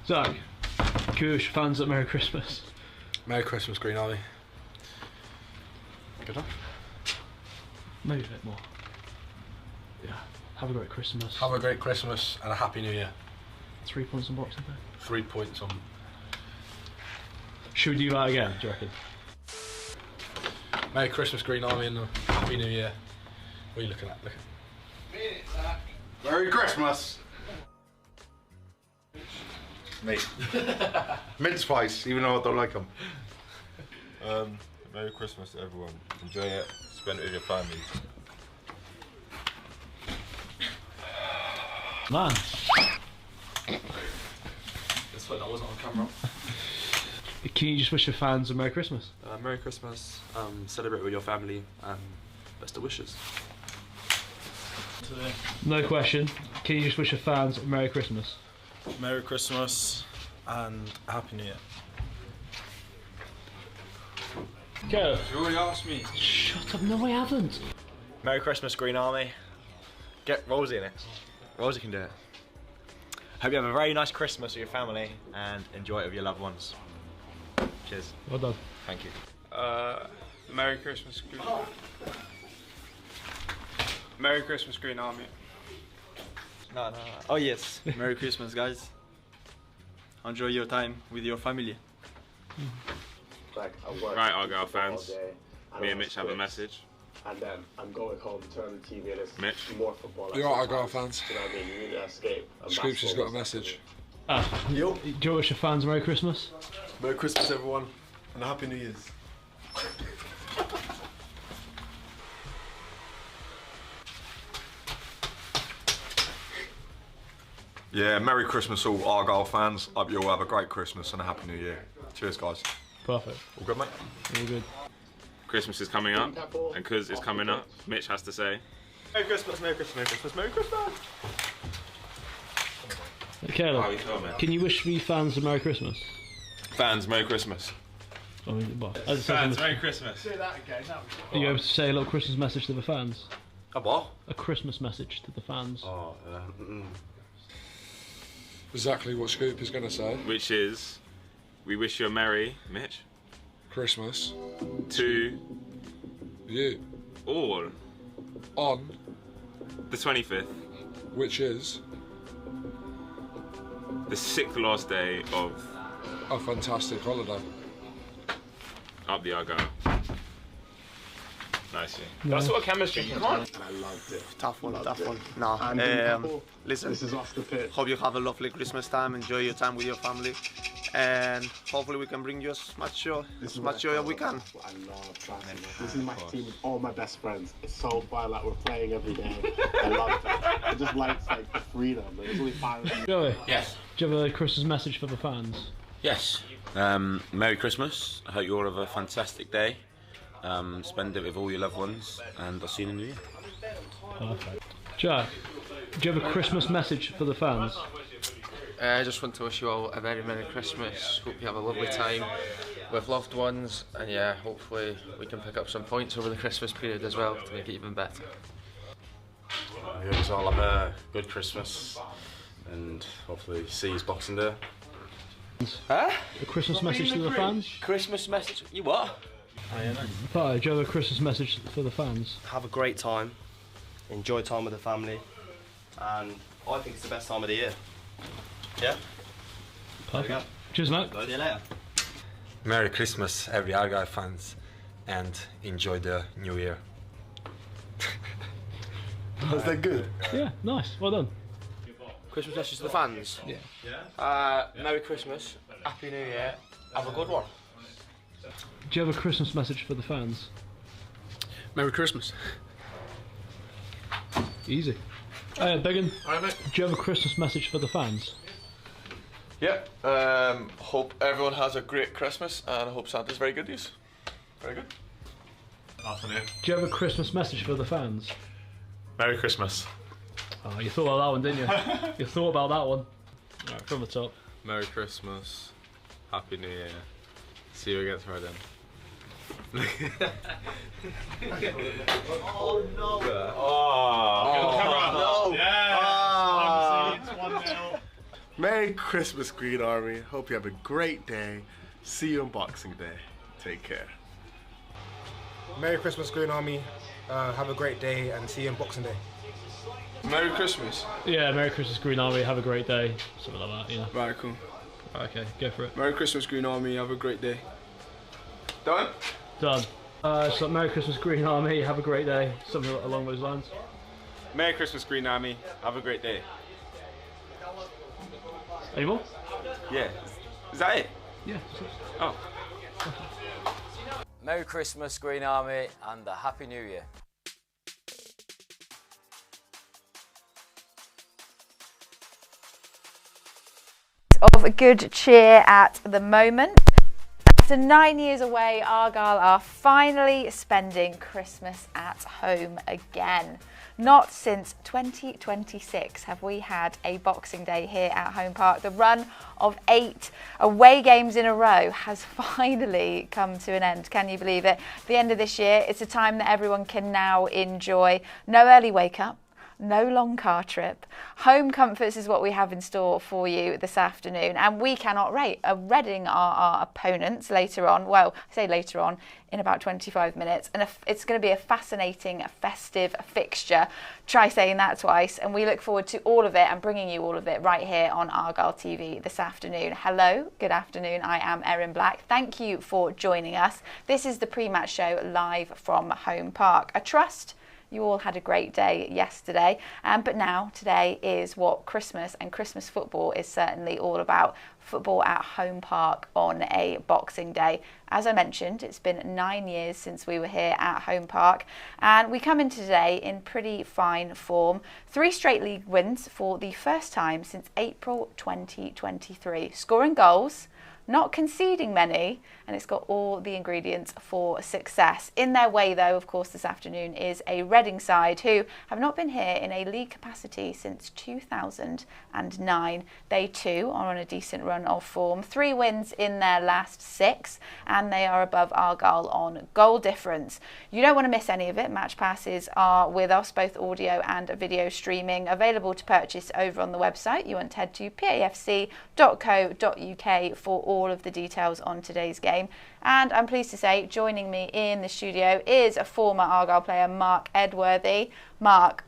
Zach, can you wish fans a Merry Christmas? Merry Christmas, Green Army. Good enough? Maybe a bit more. Yeah. Have a great Christmas. Have a great Christmas and a Happy New Year. 3 points on Boxing Day. 3 points on. Should we do that again, do you reckon? Merry Christmas, Green Army, and a Happy New Year. What are you looking at? Look at. Merry Christmas! Me. Mince spice, even though I don't like them. Merry Christmas to everyone. Enjoy it. Spend it with your family. Man. That's why that wasn't on camera. Can you just wish your fans a Merry Christmas? Merry Christmas, celebrate with your family, and best of wishes. No question. Can you just wish your fans a Merry Christmas? Merry Christmas and Happy New Year. Go. You already asked me. Shut up, no I haven't. Merry Christmas, Green Army. Get Rosie in it. Rosie can do it. Hope you have a very nice Christmas with your family and enjoy it with your loved ones. Cheers. Well done. Thank you. Merry Christmas, Merry Christmas, Green Army. No. Oh yes. Merry Christmas, guys. Enjoy your time with your family. Right, Argyle fans. Me and Mitch have a message. And then I'm going home to turn the TV and it's Mitch. more football. You're right, Argyle fans. You know what I mean? You need to escape. Scoops has got a message. Do you want to wish your fans a Merry Christmas? Merry Christmas, everyone, and a Happy New Year's. Yeah, Merry Christmas all Argyle fans. Hope you all have a great Christmas and a Happy New Year. Cheers, guys. Perfect. All good, mate? All good. Christmas is coming up, and because it's coming up, Mitch has to say, Merry Christmas, Merry Christmas, Merry Christmas, Merry Christmas. Caleb, can you wish me fans a Merry Christmas? fans, Merry Christmas. I mean, well, Fans, Merry Christmas. Say that again. Are you able to say a little Christmas message to the fans? A what? A Christmas message to the fans. Oh, Exactly what Scoop is going to say. Which is, we wish you a Merry, Mitch, Christmas. to You. all On, the 25th, which is the 6th last day of a fantastic holiday. Up the Argyle. Nice. That's what chemistry you can't. I loved it. Tough one. Nah. Listen, This is off the pitch. hope you have a lovely Christmas time. Enjoy your time with your family, and hopefully we can bring you as much joy as we can. I love traveling. This is my team with all my best friends. It's so fun. Like we're playing every day. I love that. I just like the freedom. There's only 5 of you. Joey, Yes. do you have a Christmas message for the fans? Yes. Merry Christmas. I hope you all have a fantastic day. Spend it with all your loved ones, and I'll see you in the new year. Perfect. Jack, do you have a Christmas message for the fans? I just want to wish you all a very Merry Christmas. Hope you have a lovely time with loved ones, and yeah, hopefully we can pick up some points over the Christmas period as well to make it even better. I hope you all have a good Christmas and hopefully see you Boxing Day. Huh? A Christmas message to the fans? Christmas message? You what? Hi, do you have a Christmas message for the fans? Have a great time, enjoy time with the family, and I think it's the best time of the year. Yeah? Perfect. Cheers, mate. See you later. Merry Christmas, every Argyle fans, and enjoy the new year. Was that good? Yeah, nice. Well done. Christmas message to the fans? Yeah. Merry Christmas, Happy New Year, have a good one. Do you have a Christmas message for the fans? Merry Christmas. Easy. Biggin, Alright, mate. do you have a Christmas message for the fans? Yep. Hope everyone has a great Christmas, and I hope Santa's very good news. Very good. Do you have a Christmas message for the fans? Merry Christmas. Oh, you thought about that one, didn't you? You thought about that one. Alright, from the top. Merry Christmas, Happy New Year. See you again tomorrow then. Oh no! Oh, no! Yeah! Ah. It's 1-0. Merry Christmas, Green Army. Hope you have a great day. See you on Boxing Day. Take care. Merry Christmas, Green Army. Have a great day and see you on Boxing Day. Merry Christmas. Yeah, Merry Christmas, Green Army. Have a great day. Something like that, you know. Right, cool. Okay, go for it. Merry Christmas, Green Army. Have a great day. Done? Done. So Merry Christmas, Green Army. Have a great day. Something along those lines. Merry Christmas, Green Army. Have a great day. Any more? Yeah. Is that it? Yeah. Oh. Merry Christmas, Green Army, and a Happy New Year. Of good cheer at the moment. After 9 years away, Argyle are finally spending Christmas at home again. Not since 2026 have we had a Boxing Day here at Home Park. The run of 8 away games in a row has finally come to an end. Can you believe it? At the end of this year, it's a time that everyone can now enjoy. No early wake up. No long car trip. Home comforts is what we have in store for you this afternoon, and we cannot wait. Reading are our opponents later on. Well, I say later on, in about 25 minutes, and it's going to be a fascinating festive fixture. Try saying that twice, and we look forward to all of it and bringing you all of it right here on Argyle TV this afternoon. Hello, good afternoon. I am Erin Black. Thank you for joining us. This is the pre-match show live from Home Park. I trust you all had a great day yesterday, but now today is what Christmas and Christmas football is certainly all about. Football at Home Park on a Boxing Day. As I mentioned, it's been 9 years since we were here at Home Park, and we come into today in pretty fine form. 3 straight league wins for the first time since April 2023. Scoring goals, not conceding many, and it's got all the ingredients for success. In their way, though, of course, this afternoon is a Reading side who have not been here in a league capacity since 2009. They too are on a decent run of form. 3 wins in their last 6, and they are above Argyle on goal difference. You don't want to miss any of it. Match passes are with us, both audio and video streaming, available to purchase over on the website. You want to head to pafc.co.uk for all of the details on today's game. And I'm pleased to say, joining me in the studio is a former Argyle player, Mark Edworthy. Mark,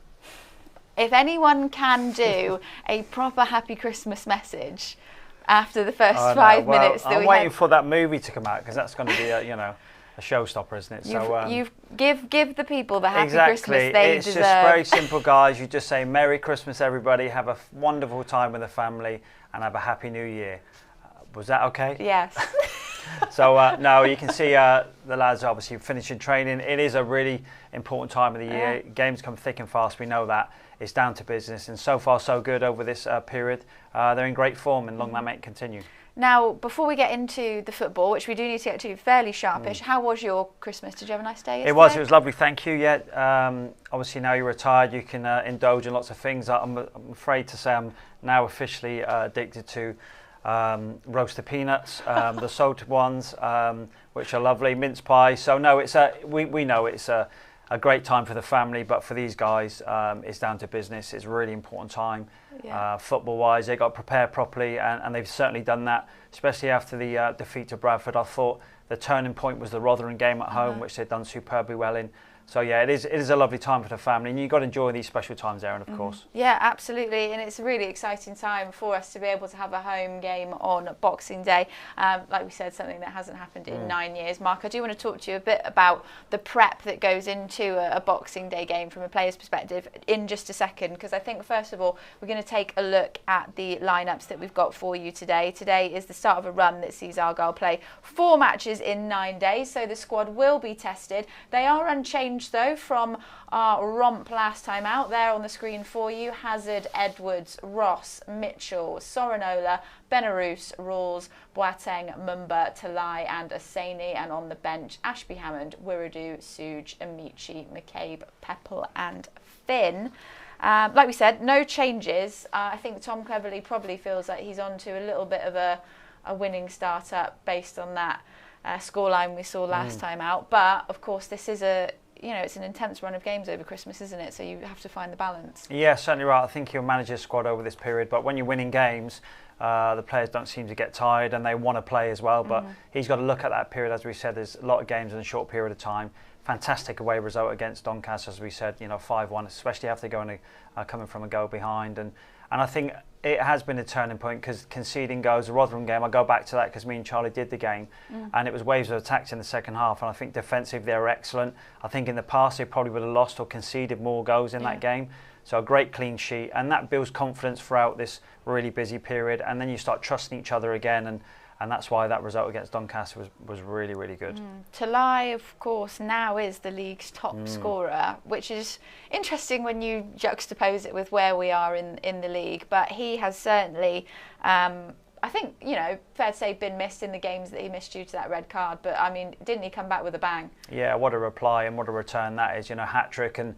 if anyone can do a proper happy Christmas message after the first 5 minutes that I'm waiting for that movie to come out, because that's going to be a showstopper, isn't it? You give the people the happy exactly. Christmas they deserve. It's deserve. just very simple, guys. You just say Merry Christmas, everybody. Have a wonderful time with the family, and have a Happy New Year. Was that okay? Yes. So no, you can see the lads obviously finishing training. It is a really important time of the year. Games come thick and fast. We know that. It's down to business, and so far so good over this period. They're in great form, and long that may continue. Now, before we get into the football, which we do need to get to fairly sharpish, how was your Christmas? Did you have a nice day yesterday? It was lovely, thank you. Yeah, obviously now you're retired, you can indulge in lots of things. I'm afraid to say I'm now officially addicted to roasted peanuts, the salted ones, which are lovely, mince pie. So no, we know it's a great time for the family, but for these guys, it's down to business. It's a really important time, football-wise. They got prepared properly, and they've certainly done that, especially after the defeat to Bradford. I thought the turning point was the Rotherham game at home, which they've done superbly well in. So yeah, it is a lovely time for the family, and you've got to enjoy these special times, Erin, of course. Yeah, absolutely, and it's a really exciting time for us to be able to have a home game on Boxing Day. Like we said, something that hasn't happened in 9 years. Mark, I do want to talk to you a bit about the prep that goes into a Boxing Day game from a player's perspective in just a second, because I think first of all we're going to take a look at the lineups that we've got for you today. Today is the start of a run that sees Argyle play 4 matches in 9 days, so the squad will be tested. They are unchanged though from our romp last time out. There on the screen for you: Hazard, Edwards, Ross, Mitchell, Sorinola, Benarous, Rawls, Boateng, Mumba, Talai and Asani, and on the bench Ashby Hammond, Wiradoo, Suge, Amici, McCabe, Peppel and Finn. Like we said, no changes. I think Tom Cleverley probably feels like he's on to a little bit of a winning start-up based on that scoreline we saw last time out. But of course, this is a you know, it's an intense run of games over Christmas, isn't it? So you have to find the balance. Yeah, certainly right. I think he'll manage his squad over this period, but when you're winning games, the players don't seem to get tired and they want to play as well. But he's got to look at that period. As we said, there's a lot of games in a short period of time. Fantastic away result against Doncaster, as we said, you know, 5-1, especially after coming from a goal behind. And I think it has been a turning point, because conceding goals, the Rotherham game, I go back to that because me and Charlie did the game, and it was waves of attacks in the second half, and I think defensively they were excellent. I think in the past they probably would have lost or conceded more goals in that game. So a great clean sheet, and that builds confidence throughout this really busy period, and then you start trusting each other again, and that's why that result against Doncaster was really, really good. Talai, of course, now is the league's top scorer, which is interesting when you juxtapose it with where we are in the league. But he has certainly, I think, you know, fair to say, been missed in the games that he missed due to that red card. But, I mean, didn't he come back with a bang? Yeah, what a reply and what a return that is. You know, hat-trick, and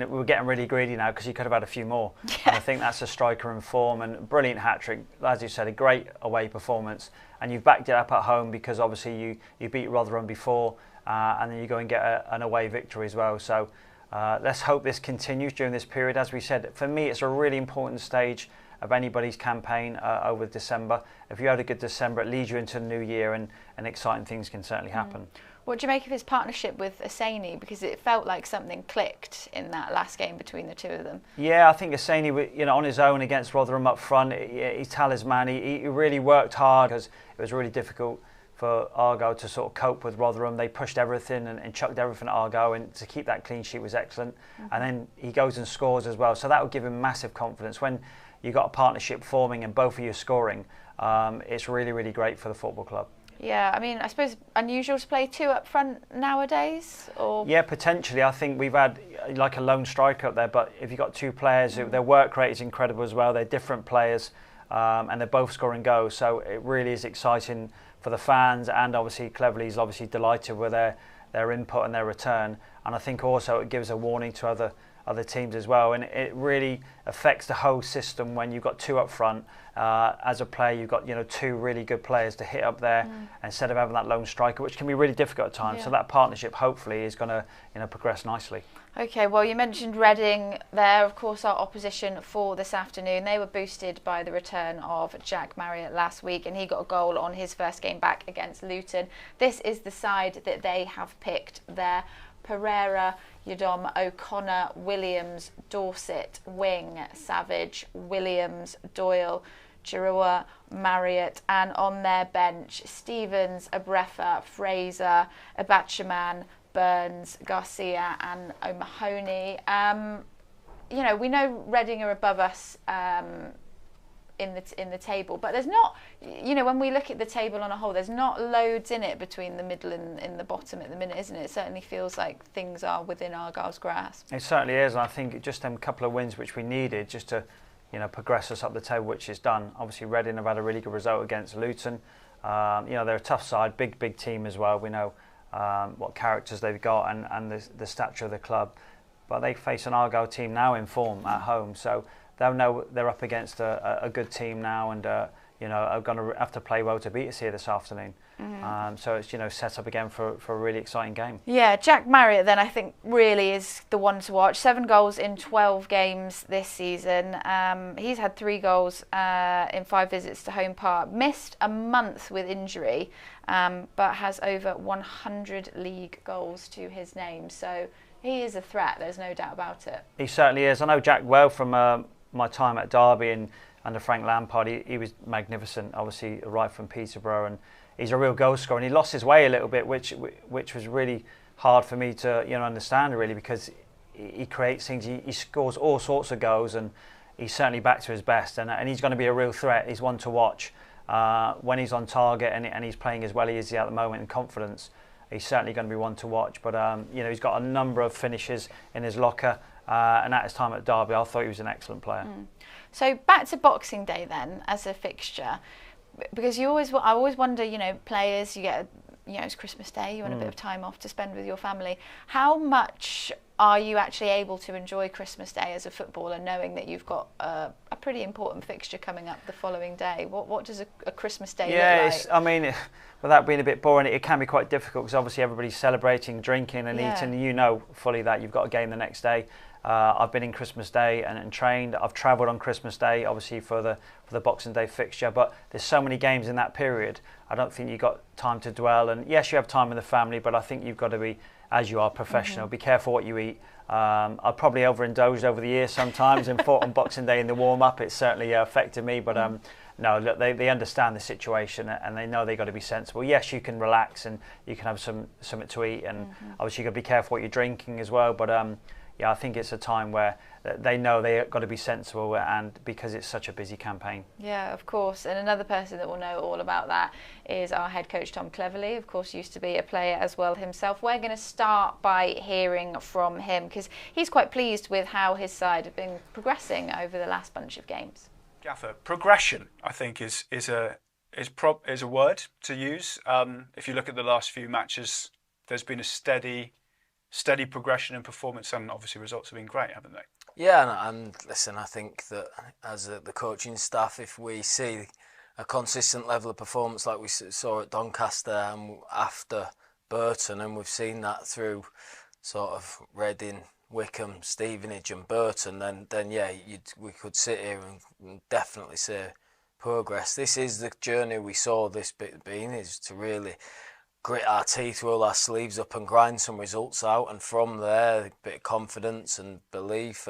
we're getting really greedy now because he could have had a few more. And I think that's a striker in form, and brilliant hat-trick. As you said, a great away performance. And you've backed it up at home because obviously you beat Rotherham before, and then you go and get an away victory as well. So let's hope this continues during this period. As we said, for me, it's a really important stage of anybody's campaign over December. If you had a good December, it leads you into the new year, and exciting things can certainly happen. What do you make of his partnership with Asani? Because it felt like something clicked in that last game between the two of them. Yeah, I think Asani, you know, on his own against Rotherham up front, he's talisman. He really worked hard, because it was really difficult for Argyle to sort of cope with Rotherham. They pushed everything and chucked everything at Argyle, and to keep that clean sheet was excellent. And then he goes and scores as well, so that would give him massive confidence. When you've got a partnership forming and both of you scoring, it's really, really great for the football club. Yeah, I mean, I suppose unusual to play two up front nowadays, or yeah, potentially. I think we've had like a lone striker up there, but if you've got two players, their work rate is incredible as well. They're different players, and they're both scoring goals, so it really is exciting for the fans, and obviously Cleverley's obviously delighted with their input and their return. And I think also it gives a warning to other teams as well, and it really affects the whole system when you've got two up front. As a player, you've got, you know, two really good players to hit up there instead of having that lone striker, which can be really difficult at times. So that partnership hopefully is going to, you know, progress nicely. Okay, well, you mentioned Reading there, of course, our opposition for this afternoon. They were boosted by the return of Jack Marriott last week, and he got a goal on his first game back against Luton. This is the side that they have picked there. Pereira, Yadom, O'Connor, Williams, Dorset, Wing, Savage, Williams, Doyle, Giroux, Marriott, and on their bench, Stevens, Abrefa, Fraser, Abachaman, Burns, Garcia, and O'Mahony. You know, we know Reading are above us in the table, but there's not, you know, when we look at the table on a whole, there's not loads in it between the middle and the bottom at the minute, isn't it? It certainly feels like things are within Argyle's grasp. It certainly is, and I think just them couple of wins which we needed just to, you know, progress us up the table, which is done. Obviously Reading have had a really good result against Luton. You know, they're a tough side, big team as well. We know what characters they've got and the stature of the club, but they face an Argyle team now in form at home, so they'll know they're up against a good team now, and you know, are going to have to play well to beat us here this afternoon. So it's, you know, set up again for a really exciting game. Yeah, Jack Marriott then I think really is the one to watch. 7 goals in 12 games this season. He's had 3 goals in 5 visits to Home Park. Missed a month with injury, but has over 100 league goals to his name. So he is a threat, there's no doubt about it. He certainly is. I know Jack well from my time at Derby and under Frank Lampard. He was magnificent, obviously right from Peterborough, and he's a real goal scorer. And he lost his way a little bit, which was really hard for me to, you know, understand really, because he creates things. He scores all sorts of goals, and he's certainly back to his best. And he's going to be a real threat. He's one to watch when he's on target and he's playing as well as he is at the moment in confidence. He's certainly going to be one to watch. But you know, he's got a number of finishes in his locker. And at his time at Derby, I thought he was an excellent player. So back to Boxing Day then, as a fixture, because I always wonder, you know, players, you get it's Christmas Day, you want a Mm. bit of time off to spend with your family. How much are you actually able to enjoy Christmas Day as a footballer, knowing that you've got a pretty important fixture coming up the following day? What does a Christmas Day look like? I mean, without being a bit boring, it can be quite difficult because obviously everybody's celebrating, drinking and Yeah. eating. You know fully that you've got a game the next day. I've been in Christmas Day and trained. I've travelled on Christmas Day, obviously for the Boxing Day fixture. But there's so many games in that period. I don't think you've got time to dwell. And yes, you have time with the family, but I think you've got to be, as you are, professional. Mhm. Be careful what you eat. I've probably overindulged over the years sometimes and fought on Boxing Day in the warm-up. It's certainly affected me, but no, look, they understand the situation and they know they've got to be sensible. Yes, you can relax and you can have something to eat, and obviously you've got to be careful what you're drinking as well. But yeah, I think it's a time where they know they've got to be sensible, and because it's such a busy campaign. Yeah, of course. And another person that will know all about that is our head coach, Tom Cleverley. Of course, used to be a player as well himself. We're going to start by hearing from him because he's quite pleased with how his side have been progressing over the last bunch of games. Gaffer, progression, I think, is a word to use. If you look at the last few matches, there's been a steady progression in performance, and obviously results have been great, haven't they? Yeah, and listen, I think that as the coaching staff, if we see a consistent level of performance like we saw at Doncaster and after Burton, and we've seen that through sort of Reading, Wickham, Stevenage and Burton, then yeah, we could sit here and definitely say progress. This is the journey we saw this bit being, is to really grit our teeth, roll our sleeves up and grind some results out, and from there a bit of confidence and belief,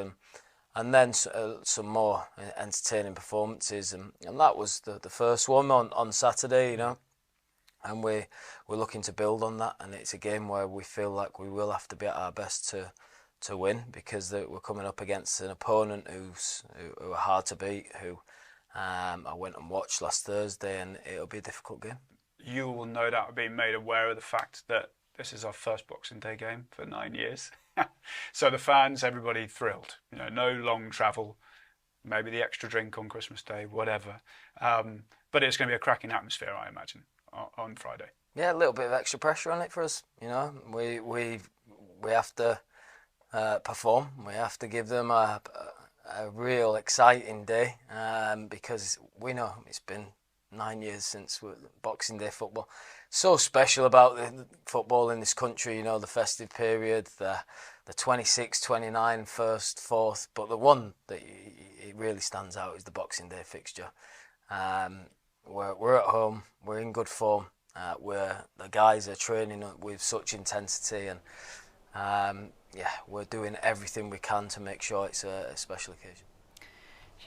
and then some more entertaining performances, and that was the first one on Saturday, and we're looking to build on that, and it's a game where we feel like we will have to be at our best to win, because we're coming up against an opponent who are hard to beat, who I went and watched last Thursday, and it'll be a difficult game. You will no doubt have been made aware of the fact that this is our first Boxing Day game for 9 years. So the fans, everybody thrilled. No long travel, maybe the extra drink on Christmas Day, whatever. But it's going to be a cracking atmosphere, I imagine, on Friday. Yeah, a little bit of extra pressure on it for us. We have to perform. We have to give them a real exciting day, because we know it's been 9 years since Boxing Day football. So special about the football in this country, the festive period, the 26, 29, first, fourth, but the one that it really stands out is the Boxing Day fixture. We're at home, we're in good form, the guys are training with such intensity, and we're doing everything we can to make sure it's a special occasion.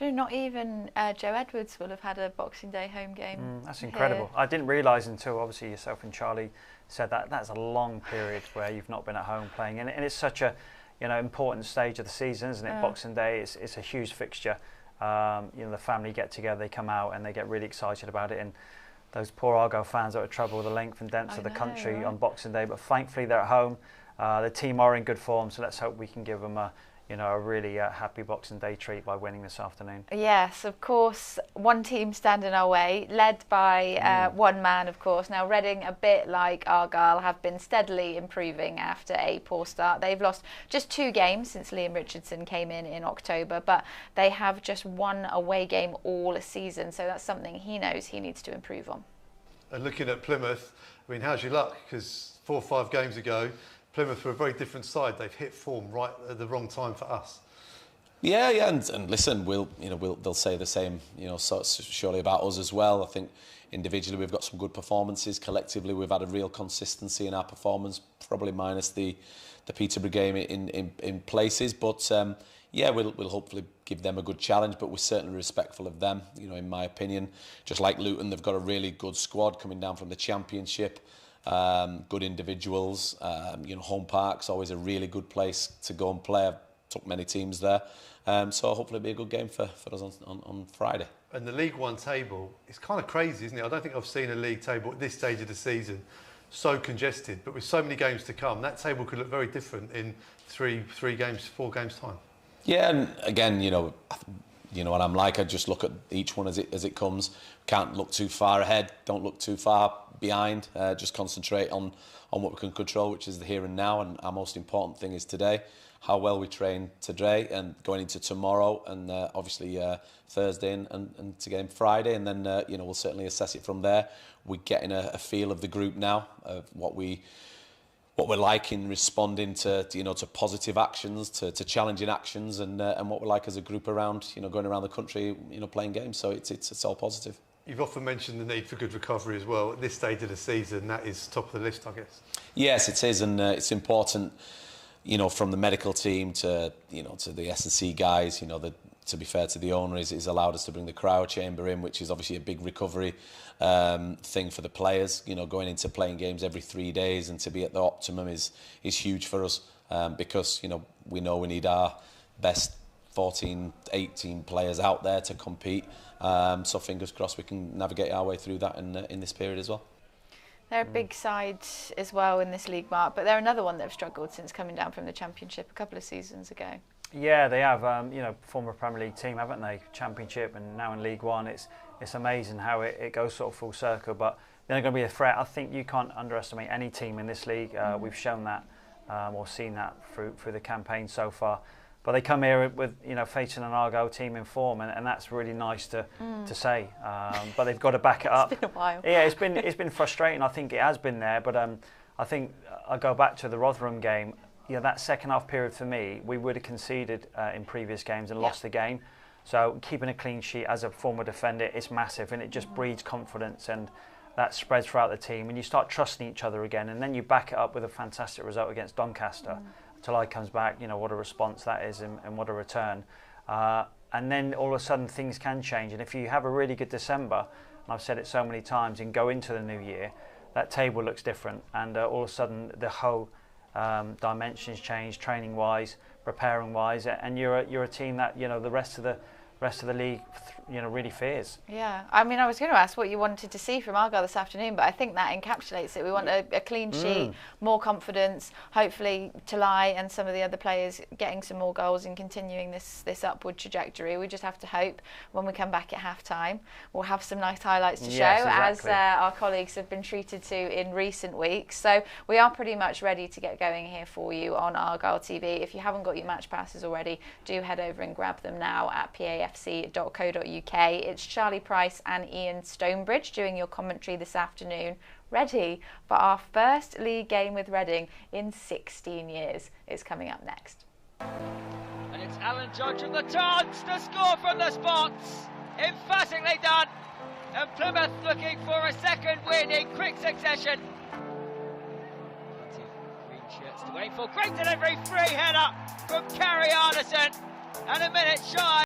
Not even Joe Edwards will have had a Boxing Day home game. That's incredible. Here. I didn't realise until obviously yourself and Charlie said that that's a long period where you've not been at home playing, and it's such a important stage of the season, isn't it? Yeah. Boxing Day, it's a huge fixture. The family get together, they come out and they get really excited about it, and those poor Argyle fans that would travel the length and length of the country right? on Boxing Day, but thankfully they're at home. The team are in good form, so let's hope we can give them a really happy Boxing Day treat by winning this afternoon. Yes, of course, one team standing our way, led by one man, of course. Now, Reading, a bit like Argyle, have been steadily improving after a poor start. They've lost just 2 games since Liam Richardson came in October, but they have just 1 away game all season, so that's something he knows he needs to improve on. And looking at Plymouth, I mean, how's your luck? Because 4 or 5 games ago, Plymouth were a very different side. They've hit form right at the wrong time for us. Yeah, and listen, they'll say the same, surely about us as well. I think individually we've got some good performances. Collectively, we've had a real consistency in our performance, probably minus the Peterborough game in places. But we'll hopefully give them a good challenge. But we're certainly respectful of them. In my opinion, just like Luton, they've got a really good squad coming down from the Championship. Good individuals. Home Park's always a really good place to go and play. I've took many teams there. So hopefully it'll be a good game for us on Friday. And the League One table, it's kind of crazy, isn't it? I don't think I've seen a league table at this stage of the season so congested, but with so many games to come, that table could look very different in 4 games time. Yeah, and again, you know what I'm like. I just look at each one as it comes. Can't look too far ahead. Don't look too far behind, just concentrate on what we can control, which is the here and now, and our most important thing is today. How well we train today and going into tomorrow, and obviously Thursday and to game Friday, and then we'll certainly assess it from there. We're getting a feel of the group now, of what we're like in responding to positive actions, to challenging actions, and what we're like as a group around going around the country playing games. So it's all positive. You've often mentioned the need for good recovery as well. At this stage of the season, that is top of the list, I guess. Yes, it is, and it's important. From the medical team to to the S&C guys. To be fair to the owner, is allowed us to bring the cryo chamber in, which is obviously a big recovery thing for the players. Going into playing games every 3 days and to be at the optimum is huge for us, because we know we need our best 14, 18 players out there to compete. So fingers crossed we can navigate our way through that in this period as well. They're a big side as well in this league, Mark, but they're another one that have struggled since coming down from the Championship a couple of seasons ago. Yeah, they have. Former Premier League team, haven't they? Championship and now in League One. It's amazing how it goes sort of full circle. But they're going to be a threat. I think you can't underestimate any team in this league. We've shown that or seen that through the campaign so far. But they come here with facing an Argyle team in form, and that's really nice to say. But they've got to back it up. It's been a while. Yeah, it's been frustrating. I think it has been there, but I think I go back to the Rotherham game. That second half period for me, we would have conceded in previous games and lost the game. So keeping a clean sheet as a former defender is massive, and it just breeds confidence, and that spreads throughout the team. And you start trusting each other again, and then you back it up with a fantastic result against Doncaster. Till comes back, what a response that is, and what a return. And then all of a sudden things can change. And if you have a really good December, and I've said it so many times, and go into the new year, that table looks different. And all of a sudden the whole dimensions change, training-wise, preparing-wise, and you're a team that the rest of the league really fears. Yeah, I mean, I was going to ask what you wanted to see from Argyle this afternoon, but I think that encapsulates it. We want a clean sheet, more confidence, hopefully Talai and some of the other players getting some more goals and continuing this upward trajectory. We just have to hope when we come back at half-time, we'll have some nice highlights to show, as our colleagues have been treated to in recent weeks. So we are pretty much ready to get going here for you on Argyle TV. If you haven't got your match passes already, do head over and grab them now at pafc.co.uk. It's Charlie Price and Ian Stonebridge doing your commentary this afternoon, ready for our first league game with Reading in 16 years. It's coming up next. And it's Alan Judge from the taunts to score from the spots. Emphatically done. And Plymouth looking for a second win in quick succession. Green shirts to aim for. Great delivery, free header from Carrie Arneson. And a minute shy.